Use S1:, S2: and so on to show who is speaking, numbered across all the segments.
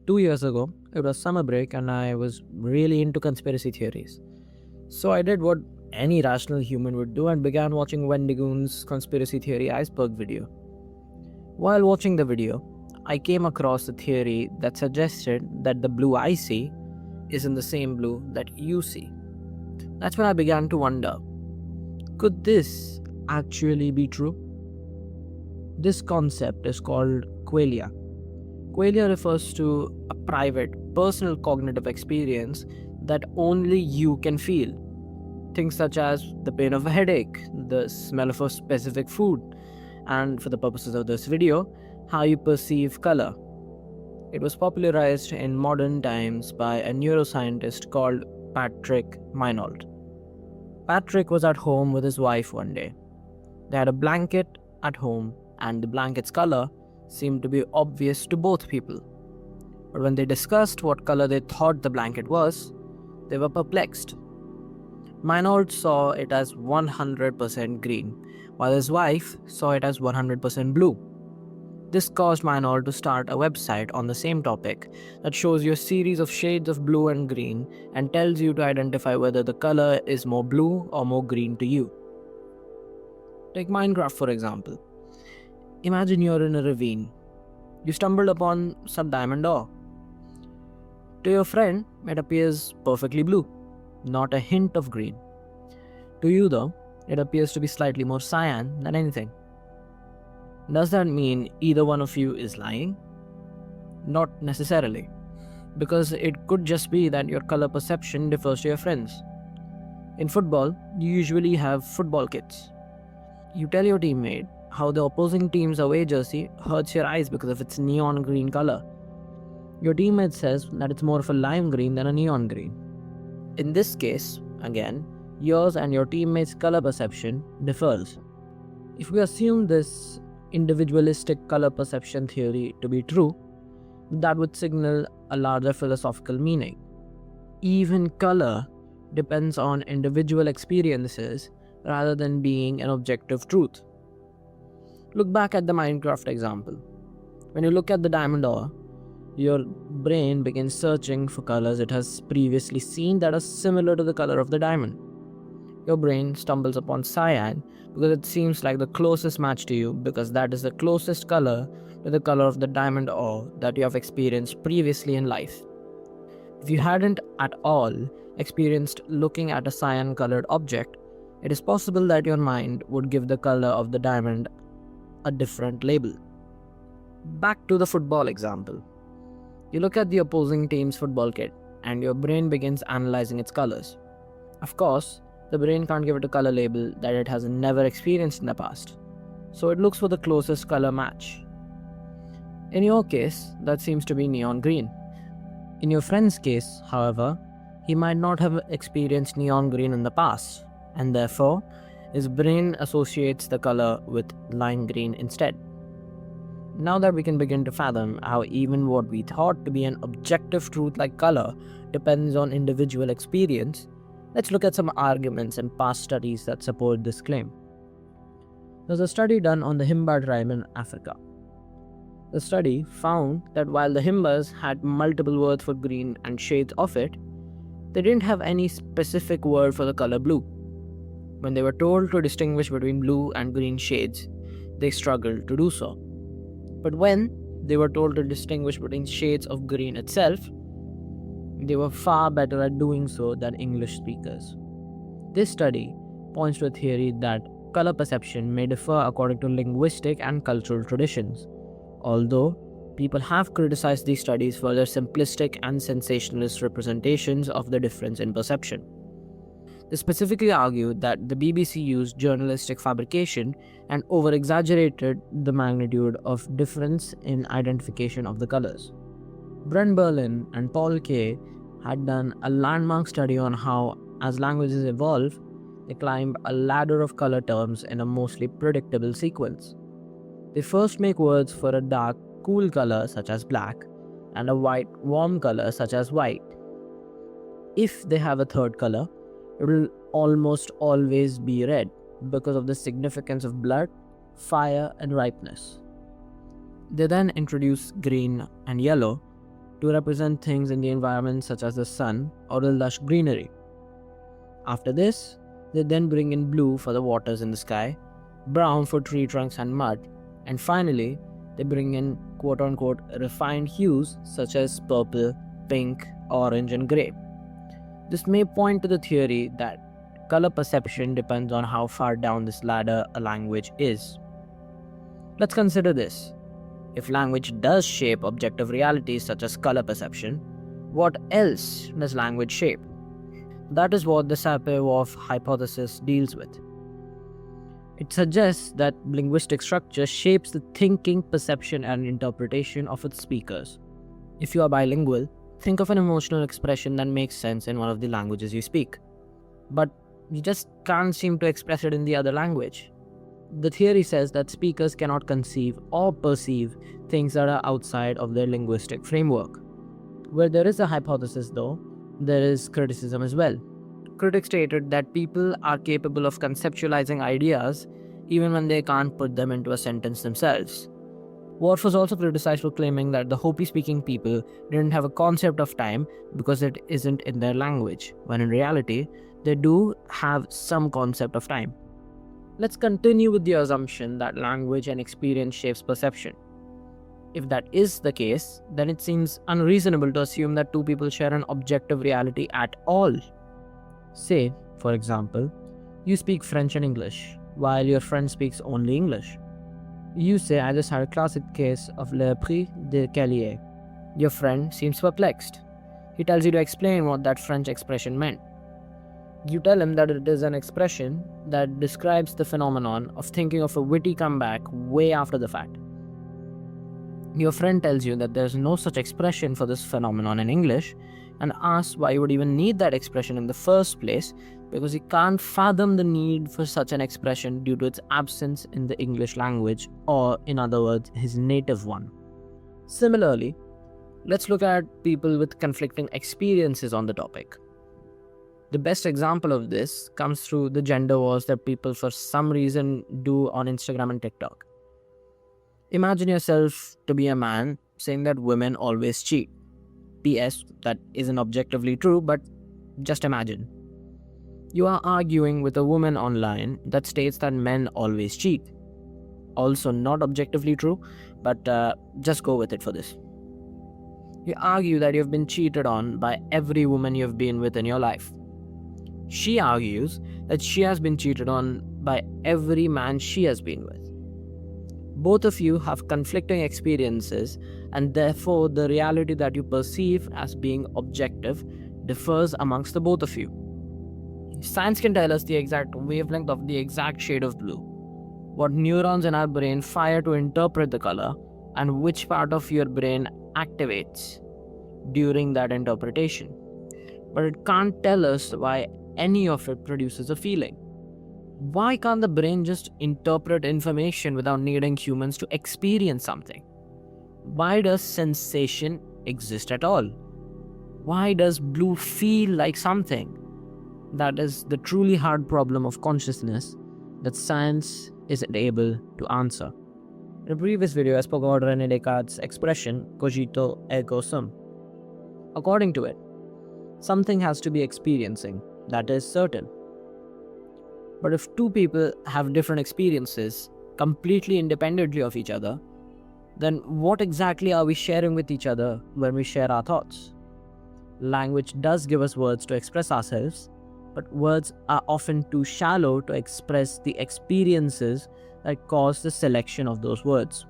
S1: 2 years ago, it was summer break and I was really into conspiracy theories. So I did what any rational human would do and began watching Wendigoon's conspiracy theory iceberg video. While watching the video, I came across a theory that suggested that the blue I see isn't the same blue that you see. That's when I began to wonder, could this actually be true? This concept is called qualia. Qualia refers to a private, personal cognitive experience that only you can feel. Things such as the pain of a headache, the smell of a specific food, and for the purposes of this video, how you perceive color. It was popularized in modern times by a neuroscientist called Patrick Meinhold. Patrick was at home with his wife one day. They had a blanket at home, and the blanket's color seemed to be obvious to both people. But when they discussed what color they thought the blanket was, they were perplexed. Meinhold saw it as 100% green, while his wife saw it as 100% blue. This caused Meinhold to start a website on the same topic that shows you a series of shades of blue and green and tells you to identify whether the color is more blue or more green to you. Take Minecraft for example. Imagine you're in a ravine. You stumbled upon some diamond ore. To your friend, it appears perfectly blue, not a hint of green. To you though, it appears to be slightly more cyan than anything. Does that mean either one of you is lying? Not necessarily, because it could just be that your color perception differs to your friends. In football, you usually have football kits. You tell your teammate how the opposing team's away jersey hurts your eyes because of its neon green color. Your teammate says that it's more of a lime green than a neon green. In this case, again, yours and your teammate's color perception differs. If we assume this individualistic color perception theory to be true, that would signal a larger philosophical meaning. Even color depends on individual experiences rather than being an objective truth. Look back at the Minecraft example. When you look at the diamond ore, your brain begins searching for colors it has previously seen that are similar to the color of the diamond. Your brain stumbles upon cyan because it seems like the closest match to you because that is the closest color to the color of the diamond ore that you have experienced previously in life. If you hadn't at all experienced looking at a cyan colored object, it is possible that your mind would give the color of the diamond a different label. Back to the football example. You look at the opposing team's football kit and your brain begins analyzing its colors. Of course, the brain can't give it a color label that it has never experienced in the past, so it looks for the closest color match. In your case, that seems to be neon green. In your friend's case, however, he might not have experienced neon green in the past, and therefore, his brain associates the color with lime green instead. Now that we can begin to fathom how even what we thought to be an objective truth like color depends on individual experience, let's look at some arguments and past studies that support this claim. There's a study done on the Himba tribe in Africa. The study found that while the Himbas had multiple words for green and shades of it, they didn't have any specific word for the color blue. When they were told to distinguish between blue and green shades, they struggled to do so. But when they were told to distinguish between shades of green itself, they were far better at doing so than English speakers. This study points to a theory that color perception may differ according to linguistic and cultural traditions, although people have criticized these studies for their simplistic and sensationalist representations of the difference in perception. They specifically argued that the BBC used journalistic fabrication and over-exaggerated the magnitude of difference in identification of the colors. Brent Berlin and Paul Kay had done a landmark study on how, as languages evolve, they climb a ladder of color terms in a mostly predictable sequence. They first make words for a dark, cool color such as black and a white, warm color such as white. If they have a third color, it will almost always be red because of the significance of blood, fire, and ripeness. They then introduce green and yellow to represent things in the environment such as the sun or the lush greenery. After this, they then bring in blue for the waters in the sky, brown for tree trunks and mud, and finally, they bring in quote-unquote refined hues such as purple, pink, orange, and grey. This may point to the theory that color perception depends on how far down this ladder a language is. Let's consider this. If language does shape objective realities such as color perception, what else does language shape? That is what the Sapir-Whorf hypothesis deals with. It suggests that linguistic structure shapes the thinking, perception, and interpretation of its speakers. If you are bilingual, think of an emotional expression that makes sense in one of the languages you speak, but you just can't seem to express it in the other language. The theory says that speakers cannot conceive or perceive things that are outside of their linguistic framework. Where there is a hypothesis, though, there is criticism as well. Critics stated that people are capable of conceptualizing ideas even when they can't put them into a sentence themselves. Whorf was also criticized for claiming that the Hopi-speaking people didn't have a concept of time because it isn't in their language, when in reality, they do have some concept of time. Let's continue with the assumption that language and experience shapes perception. If that is the case, then it seems unreasonable to assume that two people share an objective reality at all. Say, for example, you speak French and English, while your friend speaks only English. You say, I just had a classic case of le prix de qualia. Your friend seems perplexed. He tells you to explain what that French expression meant. You tell him that it is an expression that describes the phenomenon of thinking of a witty comeback way after the fact. Your friend tells you that there's no such expression for this phenomenon in English and asks why you would even need that expression in the first place, because he can't fathom the need for such an expression due to its absence in the English language, or in other words, his native one. Similarly, let's look at people with conflicting experiences on the topic. The best example of this comes through the gender wars that people for some reason do on Instagram and TikTok. Imagine yourself to be a man saying that women always cheat. PS, that isn't objectively true, but just imagine. You are arguing with a woman online that states that men always cheat. Also not objectively true, but just go with it for this. You argue that you've been cheated on by every woman you've been with in your life. She argues that she has been cheated on by every man she has been with. Both of you have conflicting experiences, and therefore the reality that you perceive as being objective differs amongst the both of you. Science can tell us the exact wavelength of the exact shade of blue, what neurons in our brain fire to interpret the color, and which part of your brain activates during that interpretation. But it can't tell us why any of it produces a feeling. Why can't the brain just interpret information without needing humans to experience something? Why does sensation exist at all? Why does blue feel like something? That is the truly hard problem of consciousness that science isn't able to answer. In a previous video, I spoke about René Descartes' expression, cogito ergo sum. According to it, something has to be experiencing, that is certain. But if two people have different experiences, completely independently of each other, then what exactly are we sharing with each other when we share our thoughts? Language does give us words to express ourselves, but words are often too shallow to express the experiences that cause the selection of those words.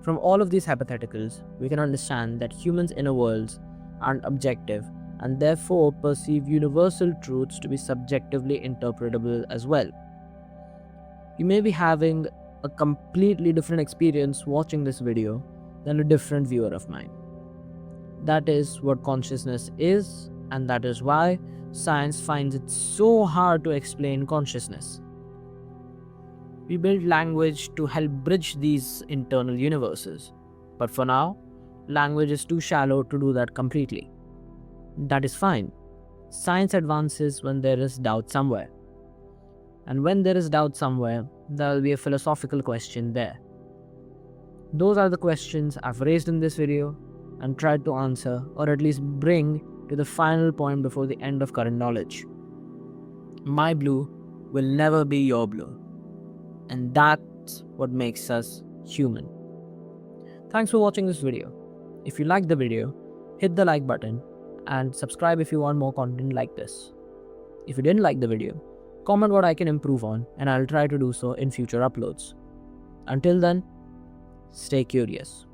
S1: From all of these hypotheticals, we can understand that humans' inner worlds aren't objective and therefore perceive universal truths to be subjectively interpretable as well. You may be having a completely different experience watching this video than a different viewer of mine. That is what consciousness is, and that is why science finds it so hard to explain consciousness. We build language to help bridge these internal universes, but for now, language is too shallow to do that completely. That is fine. Science advances when there is doubt somewhere. And when there is doubt somewhere, there will be a philosophical question there. Those are the questions I've raised in this video. and tried to answer, or at least bring to the final point before the end of current knowledge. My blue will never be your blue, and that's what makes us human. Thanks for watching this video. If you liked the video, hit the like button and subscribe if you want more content like this. If you didn't like the video, comment what I can improve on and I'll try to do so in future uploads. Until then, stay curious.